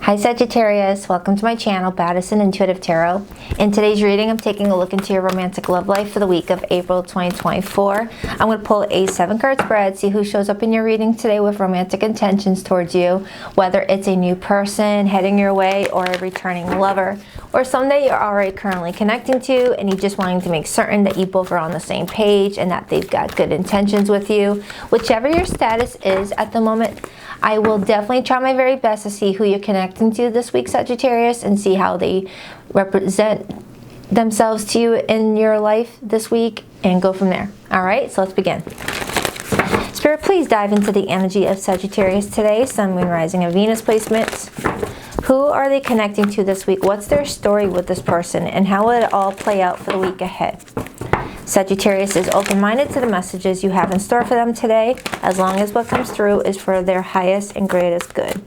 Hi Sagittarius, welcome to my channel, Baddison Intuitive Tarot. In today's reading, I'm taking a look into your romantic love life for the week of April 2024. I'm going to pull a 7-card spread, see who shows up in your reading today with romantic intentions towards you, whether it's a new person heading your way or a returning lover, or someone that you're already currently connecting to and you just wanting to make certain that you both are on the same page and that they've got good intentions with you. Whichever your status is at the moment, I will definitely try my very best to see who you're connecting to this week, Sagittarius, and see how they represent themselves to you in your life this week and go from there. All right, so let's begin. Spirit, please dive into the energy of Sagittarius today. Sun, Moon, Rising, and Venus placements. Who are they connecting to this week? What's their story with this person? And how will it all play out for the week ahead? Sagittarius is open-minded to the messages you have in store for them today, as long as what comes through is for their highest and greatest good.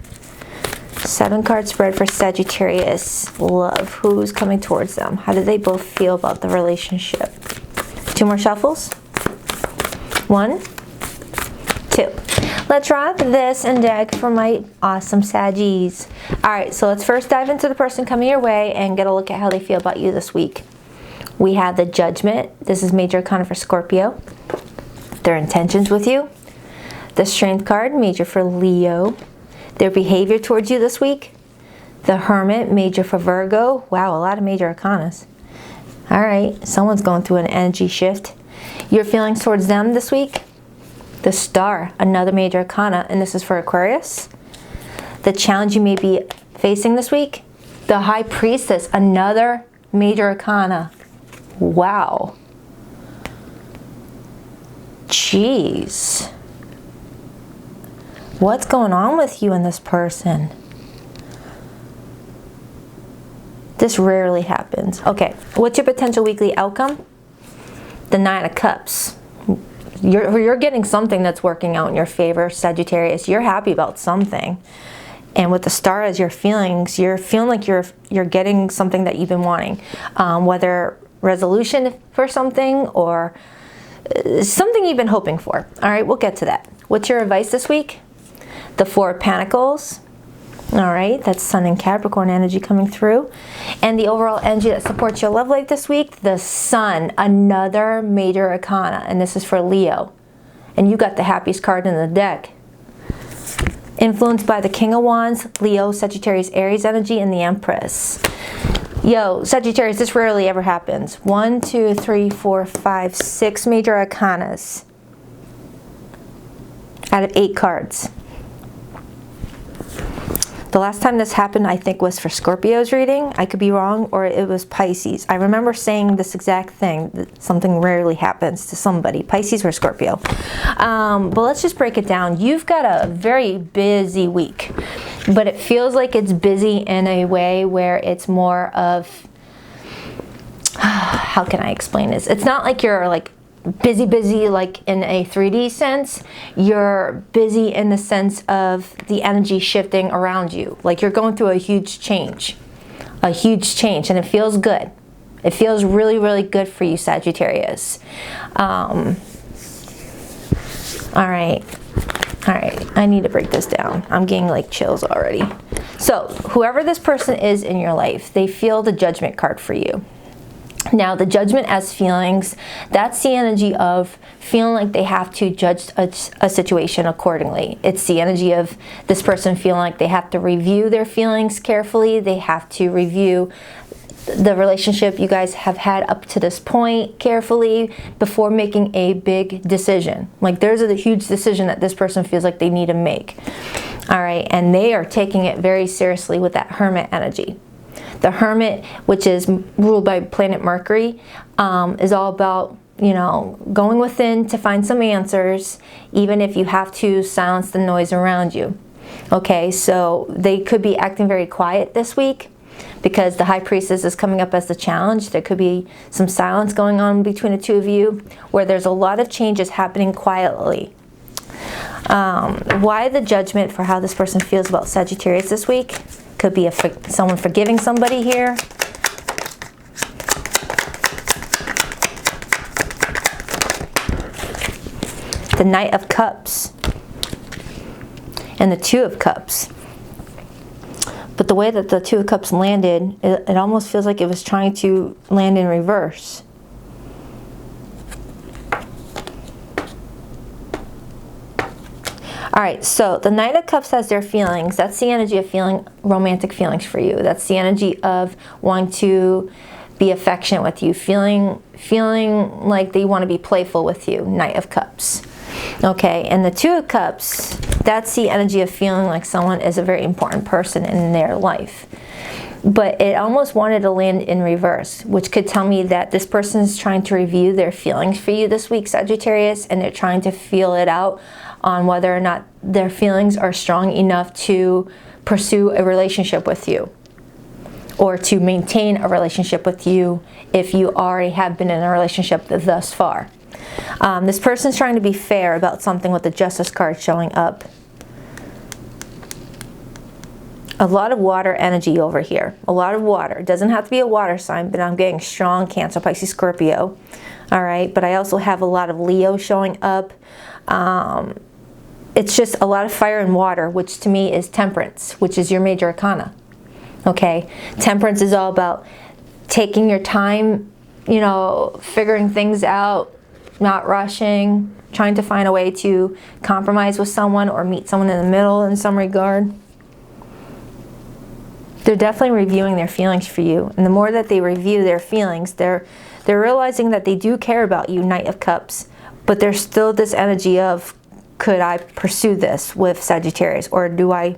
7-card spread for Sagittarius. Love. Who's coming towards them? How do they both feel about the relationship? 2 more shuffles. 1, 2. Let's rock this and deck for my awesome Saggies. Alright, so let's first dive into the person coming your way and get a look at how they feel about you this week. We have the Judgment. This is Major Arcana for Scorpio. Their intentions with you. The Strength card, Major for Leo. Their behavior towards you this week. The Hermit, Major for Virgo. Wow, a lot of Major Arcanas. Alright, someone's going through an energy shift. Your feelings towards them this week. The Star, another Major Arcana, and this is for Aquarius. The challenge you may be facing this week. The High Priestess, another Major Arcana. Wow. Jeez. What's going on with you and this person? This rarely happens. Okay, what's your potential weekly outcome? The 9 of Cups. You're getting something that's working out in your favor, Sagittarius. You're happy about something. And with the Star as your feelings, you're feeling like you're getting something that you've been wanting. Whether resolution for something or something you've been hoping for. All right, we'll get to that. What's your advice this week? The 4 of Pentacles. All right, that's Sun and Capricorn energy coming through. And the overall energy that supports your love life this week, the Sun, another Major Arcana, and this is for Leo. And you got the happiest card in the deck. Influenced by the King of Wands, Leo, Sagittarius, Aries energy, and the Empress. Yo, Sagittarius, this rarely ever happens. 1, 2, 3, 4, 5, 6 Major Arcanas out of 8 cards. The last time this happened, I think, was for Scorpio's reading. I could be wrong, or it was Pisces. I remember saying this exact thing, that something rarely happens to somebody, Pisces or Scorpio. But let's just break it down. You've got a very busy week, but it feels like it's busy in a way where it's more of, how can I explain this? It's not like you're like busy like in a 3D sense. You're busy in the sense of the energy shifting around you. Like you're going through a huge change, and it feels good. It feels really good for you, Sagittarius. All right, I need to break this down. I'm getting like chills already. So whoever this person is in your life, they feel the Judgment card for you. Now, the Judgment as feelings, that's the energy of feeling like they have to judge a situation accordingly. It's the energy of this person feeling like they have to review their feelings carefully. They have to review the relationship you guys have had up to this point carefully before making a big decision. Like there's a huge decision that this person feels like they need to make. All right, and they are taking it very seriously with that Hermit energy. The Hermit, which is ruled by planet Mercury, is all about, you know, going within to find some answers, even if you have to silence the noise around you. Okay, so they could be acting very quiet this week because the High Priestess is coming up as the challenge. There could be some silence going on between the two of you where there's a lot of changes happening quietly. Why the Judgment for how this person feels about Sagittarius this week? Could be someone forgiving somebody here. The Knight of Cups and the Two of Cups. But the way that the Two of Cups landed, it almost feels like it was trying to land in reverse. All right, so the Knight of Cups has their feelings. That's the energy of feeling romantic feelings for you. That's the energy of wanting to be affectionate with you, feeling like they want to be playful with you, Knight of Cups. Okay, and the Two of Cups, that's the energy of feeling like someone is a very important person in their life. But it almost wanted to land in reverse, which could tell me that this person is trying to review their feelings for you this week, Sagittarius, and they're trying to feel it out on whether or not their feelings are strong enough to pursue a relationship with you, or to maintain a relationship with you if you already have been in a relationship thus far. This person's trying to be fair about something with the Justice card showing up. A lot of water energy over here. A lot of water. It doesn't have to be a water sign, but I'm getting strong Cancer, Pisces, Scorpio. All right, but I also have a lot of Leo showing up. It's just a lot of fire and water, which to me is Temperance, which is your major arcana. Okay, Temperance is all about taking your time, you know, figuring things out, not rushing, trying to find a way to compromise with someone or meet someone in the middle in some regard. They're definitely reviewing their feelings for you, and the more that they review their feelings, they're realizing that they do care about you, Knight of Cups, but there's still this energy of, could I pursue this with Sagittarius, or do I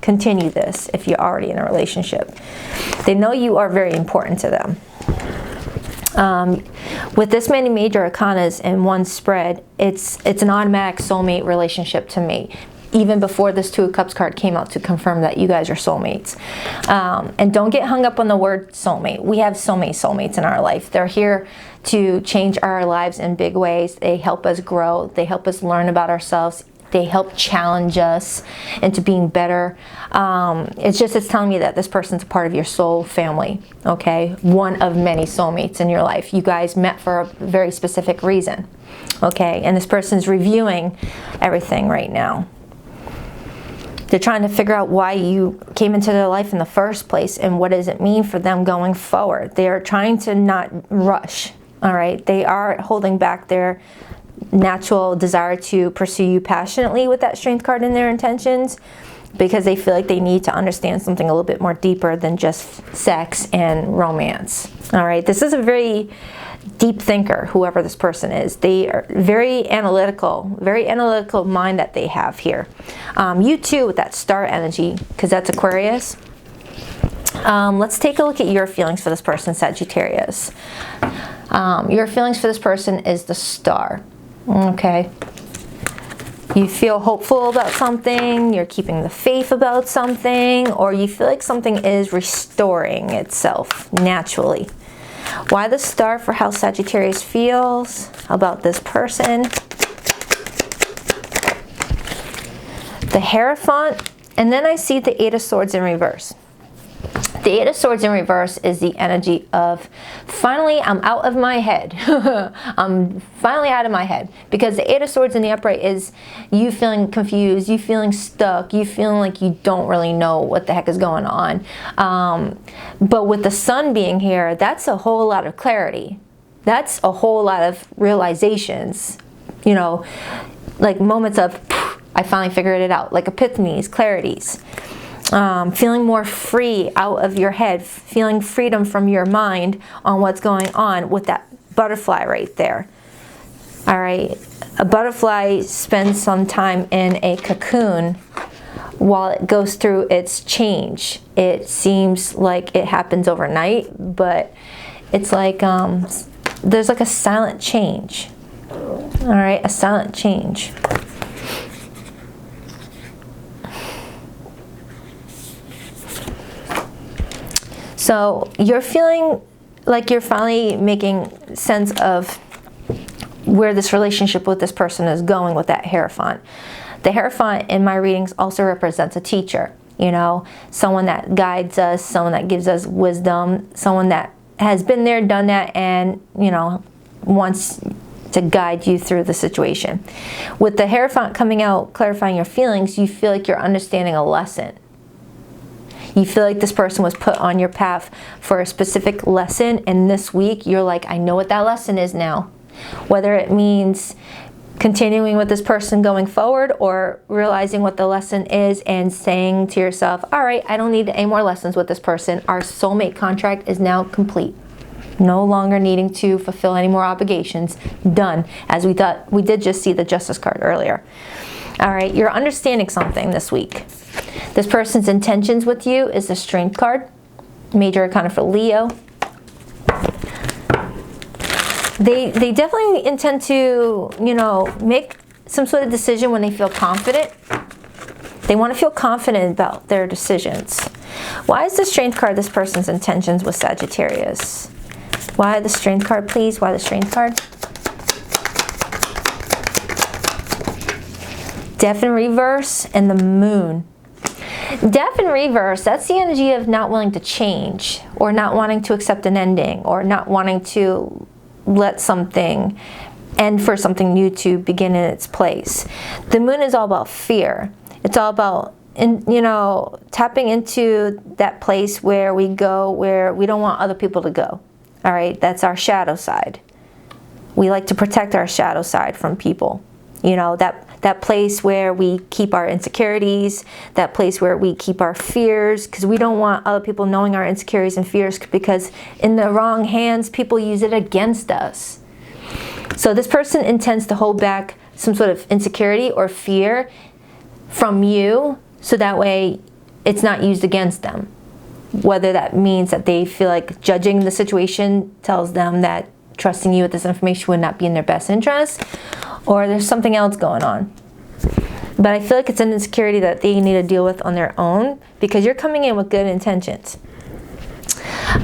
continue this if you're already in a relationship? They know you are very important to them. With this many major arcanas in one spread, it's an automatic soulmate relationship to me, even before this Two of Cups card came out to confirm that you guys are soulmates. And don't get hung up on the word soulmate. We have so many soulmates in our life. They're here to change our lives in big ways. They help us grow. They help us learn about ourselves. They help challenge us into being better. It's telling me that this person's a part of your soul family, okay? One of many soulmates in your life. You guys met for a very specific reason, okay? And this person's reviewing everything right now. They're trying to figure out why you came into their life in the first place and what does it mean for them going forward. They are trying to not rush, all right? They are holding back their natural desire to pursue you passionately with that Strength card in their intentions, because they feel like they need to understand something a little bit more deeper than just sex and romance. All right, this is a very deep thinker, whoever this person is. They are very analytical mind that they have here. You too, with that star energy, because that's Aquarius. Let's take a look at your feelings for this person, Sagittarius. Your feelings for this person is the Star. Okay. You feel hopeful about something, you're keeping the faith about something, or you feel like something is restoring itself naturally. Why the Star for how Sagittarius feels about this person? The Hierophant, and then I see the Eight of Swords in reverse. The Eight of Swords in reverse is the energy of, finally, I'm out of my head. I'm finally out of my head. Because the Eight of Swords in the upright is you feeling confused, you feeling stuck, you feeling like you don't really know what the heck is going on. But with the Sun being here, that's a whole lot of clarity. That's a whole lot of realizations. You know, like moments of, I finally figured it out. Like epiphanies, clarities. Feeling more free out of your head, feeling freedom from your mind on what's going on with that butterfly right there. All right, a butterfly spends some time in a cocoon while it goes through its change. It seems like it happens overnight, but it's like there's like a silent change. All right, a silent change. So you're feeling like you're finally making sense of where this relationship with this person is going with that Hierophant. The Hierophant in my readings also represents a teacher, you know, someone that guides us, someone that gives us wisdom, someone that has been there, done that, and, you know, wants to guide you through the situation. With the Hierophant coming out, clarifying your feelings, you feel like you're understanding a lesson. You feel like this person was put on your path for a specific lesson, and this week you're like, I know what that lesson is now. Whether it means continuing with this person going forward or realizing what the lesson is and saying to yourself, all right, I don't need any more lessons with this person. Our soulmate contract is now complete. No longer needing to fulfill any more obligations. Done. As we thought, we did just see the Justice card earlier. All right, you're understanding something this week. This person's intentions with you is the Strength card. Major arcana for Leo. They definitely intend to, make some sort of decision when they feel confident. They want to feel confident about their decisions. Why is the Strength card this person's intentions with Sagittarius? Why the Strength card, please? Why the Strength card? Death in reverse and the Moon. Death in reverse, that's the energy of not willing to change, or not wanting to accept an ending, or not wanting to let something end for something new to begin in its place. The Moon is all about fear. It's all about, tapping into that place where we go where we don't want other people to go. All right, that's our shadow side. We like to protect our shadow side from people. That place where we keep our insecurities, that place where we keep our fears, because we don't want other people knowing our insecurities and fears, because in the wrong hands, people use it against us. So this person intends to hold back some sort of insecurity or fear from you, so that way it's not used against them. Whether that means that they feel like judging the situation tells them that trusting you with this information would not be in their best interest, or there's something else going on. But I feel like it's an insecurity that they need to deal with on their own, because you're coming in with good intentions.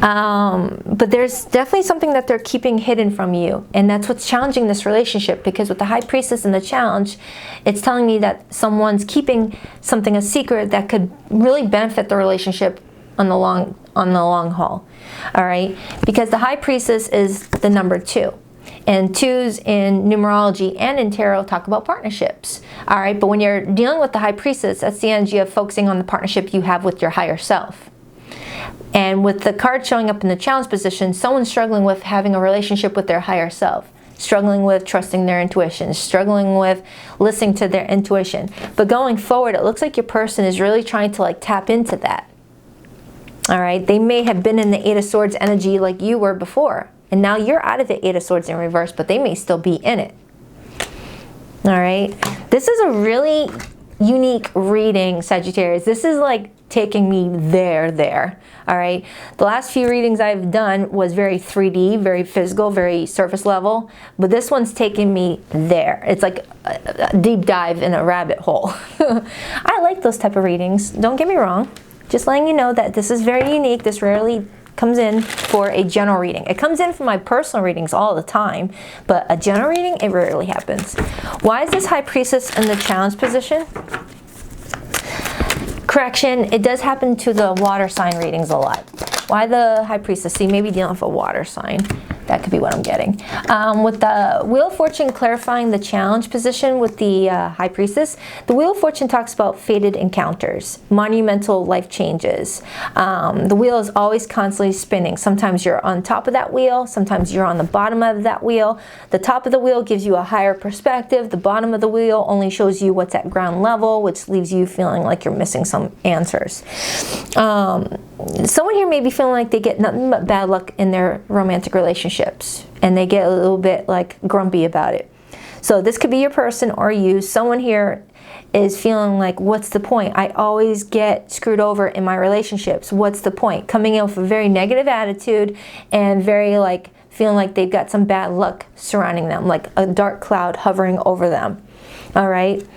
But there's definitely something that they're keeping hidden from you, and that's what's challenging this relationship, because with the High Priestess and the challenge, it's telling me that someone's keeping something a secret that could really benefit the relationship on the long haul. All right, because the High Priestess is the number 2, and 2s in numerology and in tarot talk about partnerships. All right, but when you're dealing with the High Priestess, that's the energy of focusing on the partnership you have with your higher self. And with the card showing up in the challenge position, someone's struggling with having a relationship with their higher self, struggling with trusting their intuition, struggling with listening to their intuition. But going forward, it looks like your person is really trying to tap into that. All right, they may have been in the Eight of Swords energy like you were before, and now you're out of the Eight of Swords in reverse, but they may still be in it. All right, this is a really unique reading, Sagittarius. This is like taking me there. All right, the last few readings I've done was very 3D, very physical, very surface level, but this one's taking me there. It's like a deep dive in a rabbit hole. I like those type of readings, don't get me wrong. Just letting you know that this is very unique. This rarely comes in for a general reading. It comes in for my personal readings all the time, but a general reading, it rarely happens. Why is this High Priestess in the challenge position? Correction, it does happen to the water sign readings a lot. Why the High Priestess? See, maybe dealing with a water sign. That could be what I'm getting. With the Wheel of Fortune clarifying the challenge position with the High Priestess, the Wheel of Fortune talks about fated encounters, monumental life changes. The wheel is always constantly spinning. Sometimes you're on top of that wheel, sometimes you're on the bottom of that wheel. The top of the wheel gives you a higher perspective. The bottom of the wheel only shows you what's at ground level, which leaves you feeling like you're missing some answers. Someone here may be feeling like they get nothing but bad luck in their romantic relationships, and they get a little bit grumpy about it. So this could be your person or you. Someone here is feeling like, what's the point? I always get screwed over in my relationships. What's the point? Coming in with a very negative attitude and very feeling like they've got some bad luck surrounding them, like a dark cloud hovering over them. All right.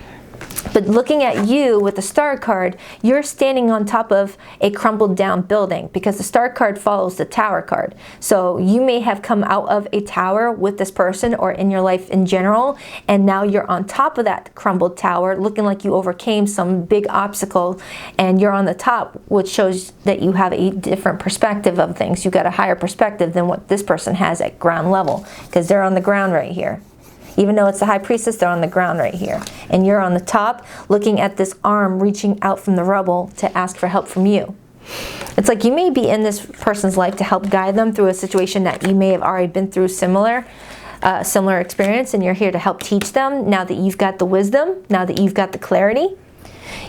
But looking at you with the Star card, you're standing on top of a crumbled down building, because the Star card follows the Tower card. So you may have come out of a tower with this person or in your life in general, and now you're on top of that crumbled tower looking like you overcame some big obstacle, and you're on the top, which shows that you have a different perspective of things. You got a higher perspective than what this person has at ground level, because they're on the ground right here. Even though it's the High Priestess, they're on the ground right here. And you're on the top looking at this arm reaching out from the rubble to ask for help from you. It's like you may be in this person's life to help guide them through a situation that you may have already been through similar experience, and you're here to help teach them now that you've got the wisdom, now that you've got the clarity.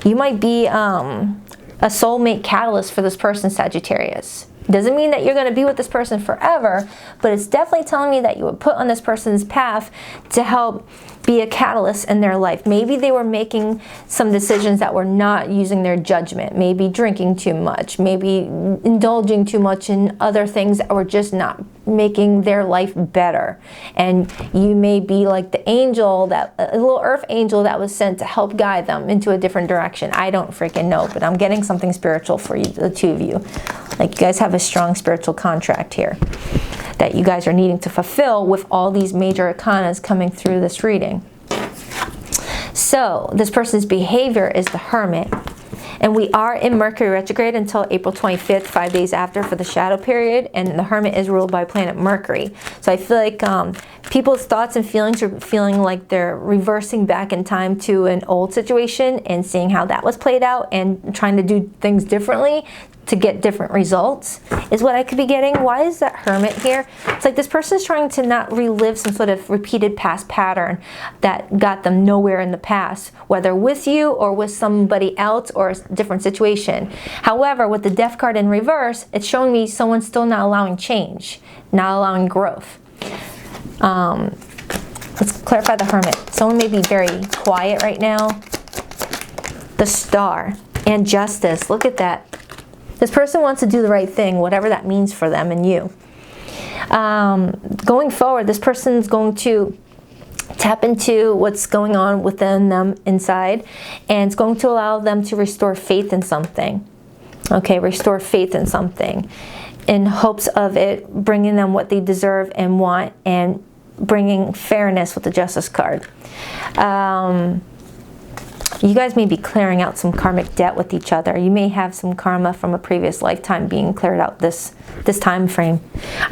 You might be a soulmate catalyst for this person, Sagittarius. Doesn't mean that you're going to be with this person forever, but it's definitely telling me that you were put on this person's path to help be a catalyst in their life. Maybe they were making some decisions that were not using their judgment, maybe drinking too much, maybe indulging too much in other things that were just not making their life better. And you may be like the angel, a little earth angel that was sent to help guide them into a different direction. I don't freaking know, but I'm getting something spiritual for you, the two of you. Like you guys have a strong spiritual contract here that you guys are needing to fulfill with all these major arcanas coming through this reading. So this person's behavior is the Hermit, and we are in Mercury retrograde until April 25th, 5 days after, for the shadow period, and the Hermit is ruled by planet Mercury. So I feel like people's thoughts and feelings are feeling like they're reversing back in time to an old situation and seeing how that was played out and trying to do things differently to get different results, is what I could be getting. Why is that Hermit here? It's like this person is trying to not relive some sort of repeated past pattern that got them nowhere in the past, whether with you or with somebody else or a different situation. However, with the Death card in reverse, it's showing me someone's still not allowing change, not allowing growth. Let's clarify the Hermit. Someone may be very quiet right now. The Star and Justice. Look at that. This person wants to do the right thing, whatever that means for them and you. Going forward, this person's going to tap into what's going on within them inside, and it's going to allow them to restore faith in something. Okay, restore faith in something in hopes of it bringing them what they deserve and want, and bringing fairness with the Justice card. You guys may be clearing out some karmic debt with each other. You may have some karma from a previous lifetime being cleared out this time frame.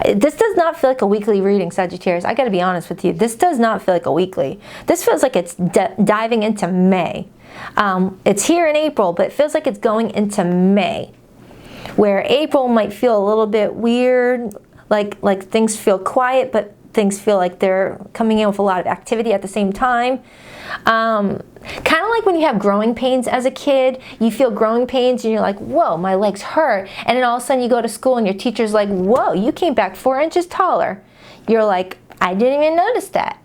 This does not feel like a weekly reading, Sagittarius. I got to be honest with you. This does not feel like a weekly. This feels like it's diving into May. It's here in April, but it feels like it's going into May, where April might feel a little bit weird, like things feel quiet, but things feel like they're coming in with a lot of activity at the same time. Kind of like when you have growing pains as a kid. You feel growing pains and you're like, whoa, my legs hurt. And then all of a sudden you go to school and your teacher's like, whoa, you came back 4 inches taller. You're like, I didn't even notice that.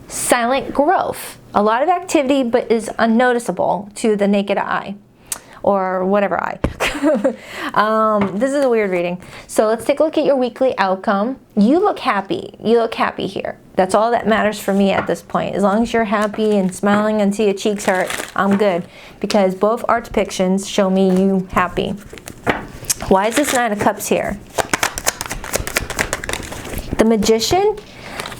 Silent growth. A lot of activity, but is unnoticeable to the naked eye. Or whatever eye. This is a weird reading. So let's take a look at your weekly outcome. You look happy. You look happy here. That's all that matters for me at this point. As long as you're happy and smiling until your cheeks hurt, I'm good. Because both art depictions show me you happy. Why is this Nine of Cups here? The Magician.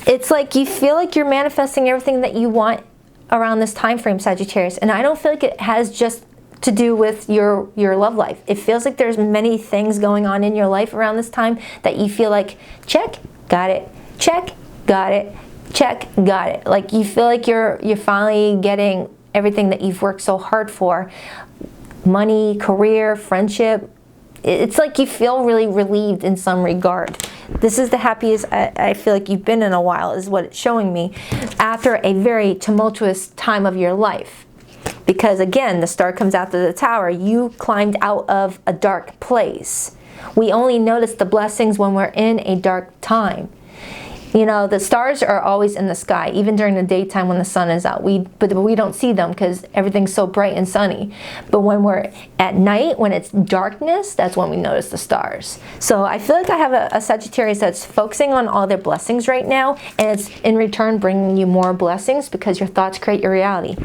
It's like you feel like you're manifesting everything that you want around this time frame, Sagittarius. And I don't feel like it has just to do with your love life. It feels like there's many things going on in your life around this time that you feel like, check, got it, check, got it, check, got it. Like you feel like you're finally getting everything that you've worked so hard for. Money, career, friendship. It's like you feel really relieved in some regard. This is the happiest I feel like you've been in a while, is what it's showing me, after a very tumultuous time of your life. Because again, the Star comes out of the Tower. You climbed out of a dark place. We only notice the blessings when we're in a dark time. You know, the stars are always in the sky, even during the daytime when the sun is out. But we don't see them because everything's so bright and sunny. But when we're at night, when it's darkness, that's when we notice the stars. So I feel like I have a Sagittarius that's focusing on all their blessings right now, and it's in return bringing you more blessings because your thoughts create your reality.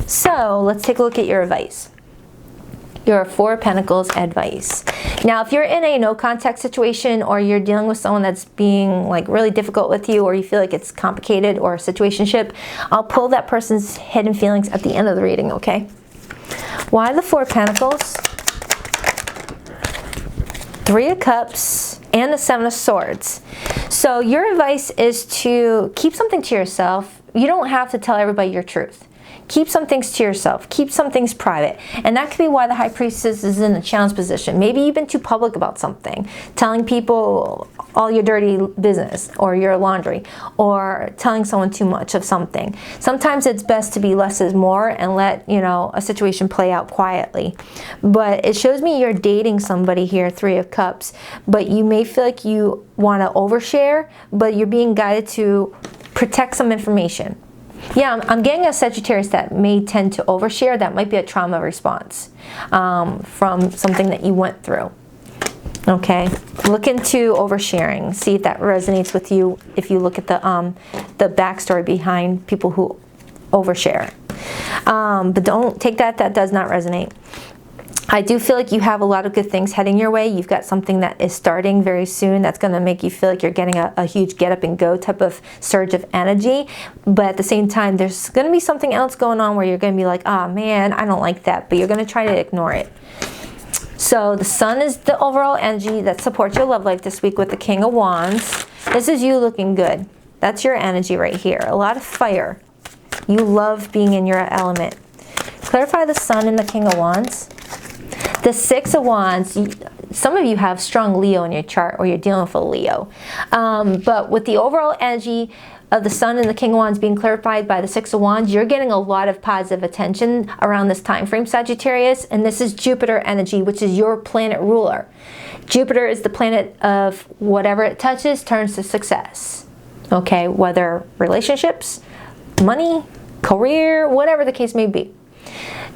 So let's take a look at your advice. Your Four of Pentacles advice. Now, if you're in a no contact situation, or you're dealing with someone that's being like really difficult with you, or you feel like it's complicated or a situationship, I'll pull that person's hidden feelings at the end of the reading, okay? Why the Four of Pentacles, Three of Cups, and the Seven of Swords. So your advice is to keep something to yourself. You don't have to tell everybody your truth. Keep some things to yourself. Keep some things private. And that could be why the High Priestess is in a challenge position. Maybe you've been too public about something, telling people all your dirty business or your laundry, or telling someone too much of something. Sometimes it's best to be less is more and let, you know, a situation play out quietly. But it shows me you're dating somebody here, Three of Cups, but you may feel like you want to overshare, but you're being guided to protect some information. Yeah, I'm getting a Sagittarius that may tend to overshare. That might be a trauma response from something that you went through. Okay, look into oversharing. See if that resonates with you if you look at the backstory behind people who overshare. But don't take that. That does not resonate. I do feel like you have a lot of good things heading your way. You've got something that is starting very soon that's going to make you feel like you're getting a huge get up and go type of surge of energy. But at the same time, there's going to be something else going on where you're going to be like, oh man, I don't like that. But you're going to try to ignore it. So the Sun is the overall energy that supports your love life this week with the King of Wands. This is you looking good. That's your energy right here. A lot of fire. You love being in your element. Clarify the Sun and the King of Wands. The Six of Wands, some of you have strong Leo in your chart, or you're dealing with a Leo. But with the overall energy of the Sun and the King of Wands being clarified by the Six of Wands, you're getting a lot of positive attention around this time frame, Sagittarius. And this is Jupiter energy, which is your planet ruler. Jupiter is the planet of whatever it touches turns to success. Okay, whether relationships, money, career, whatever the case may be.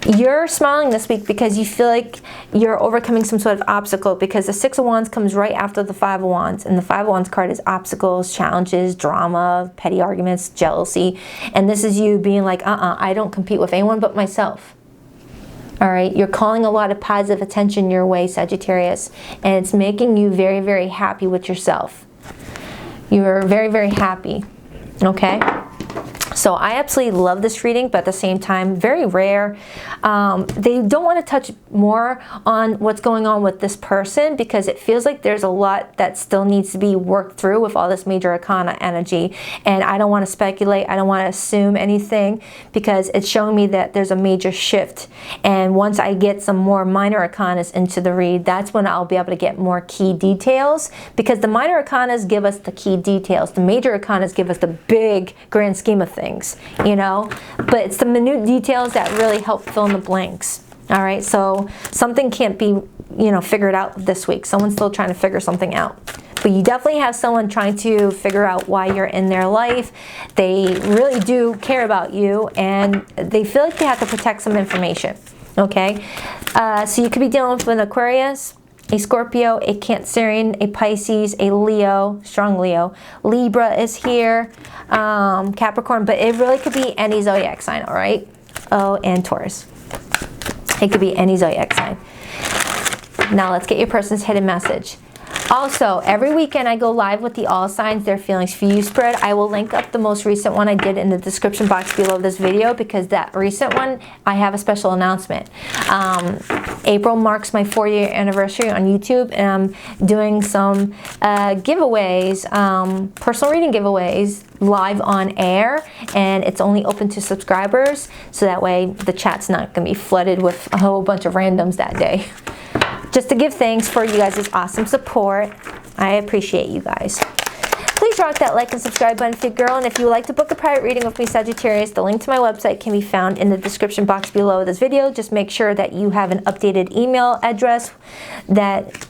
You're smiling this week because you feel like you're overcoming some sort of obstacle, because the Six of Wands comes right after the Five of Wands, and the Five of Wands card is obstacles, challenges, drama, petty arguments, jealousy, and this is you being like, I don't compete with anyone but myself. All right, you're calling a lot of positive attention your way, Sagittarius, and it's making you very, very happy with yourself. You're very, very happy, okay? So I absolutely love this reading, but at the same time, very rare. They don't want to touch more on what's going on with this person, because it feels like there's a lot that still needs to be worked through with all this major arcana energy. And I don't want to speculate. I don't want to assume anything, because it's showing me that there's a major shift. And once I get some more minor arcanas into the read, that's when I'll be able to get more key details, because the minor arcanas give us the key details. The major arcanas give us the big grand scheme of things. You know, but it's the minute details that really help fill in the blanks. All right, so something can't be, you know, figured out this week. Someone's still trying to figure something out. But you definitely have someone trying to figure out why you're in their life. They really do care about you, and they feel like they have to protect some information. Okay, so you could be dealing with an Aquarius, a Scorpio, a Cancerian, a Pisces, a Leo, strong Leo. Libra is here, Capricorn, but it really could be any zodiac sign, all right? Oh, and Taurus. It could be any zodiac sign. Now let's get your person's hidden message. Also, every weekend I go live with the All Signs Their Feelings for You spread. I will link up the most recent one I did in the description box below this video, because that recent one, I have a special announcement. April marks my 4-year anniversary on YouTube, and I'm doing some giveaways, personal reading giveaways, live on air, and it's only open to subscribers, so that way the chat's not going to be flooded with a whole bunch of randoms that day. Just to give thanks for you guys' awesome support. I appreciate you guys. Please rock that like and subscribe button if you're a girl, and if you would like to book a private reading with me, Sagittarius, the link to my website can be found in the description box below this video. Just make sure that you have an updated email address that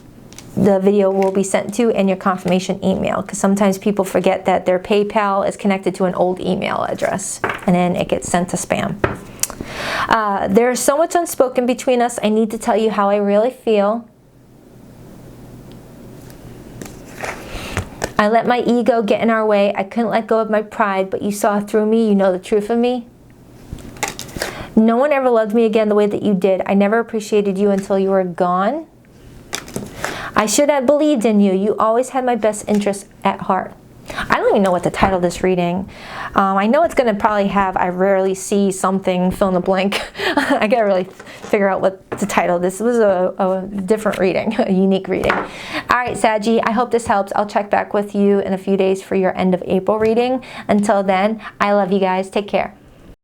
the video will be sent to, and your confirmation email, because sometimes people forget that their PayPal is connected to an old email address, and then it gets sent to spam. There's so much unspoken between us. I need to tell you how I really feel. I let my ego get in our way. I couldn't let go of my pride, but you saw through me. You know the truth of me. No one ever loved me again the way that you did. I never appreciated you until you were gone. I should have believed in you. You always had my best interests at heart. I don't even know what to title this reading. I know it's going to probably have I rarely see something, fill in the blank. I got to really figure out what to title this. It was a different reading, a unique reading. All right, Saggy, I hope this helps. I'll check back with you in a few days for your end of April reading. Until then, I love you guys. Take care.